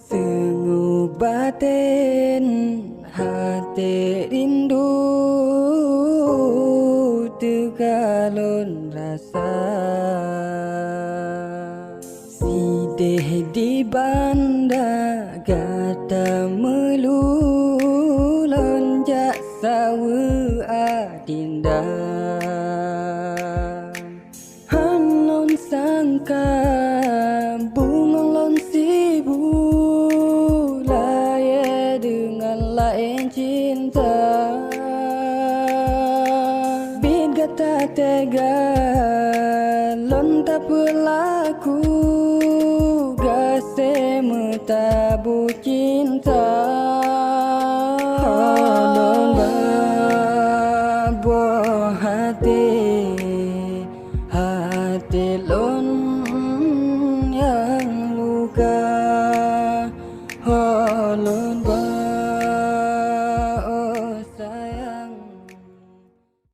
Sungguh batin hati rindu tegalon rasa sidih di banda gata melulun jak sawu adinda hanon sangka bungong lon sibu laye dengan lain cinta bin kata tega lon tak berlaku gase metabu cinta lon babuah hati lon yang luka lon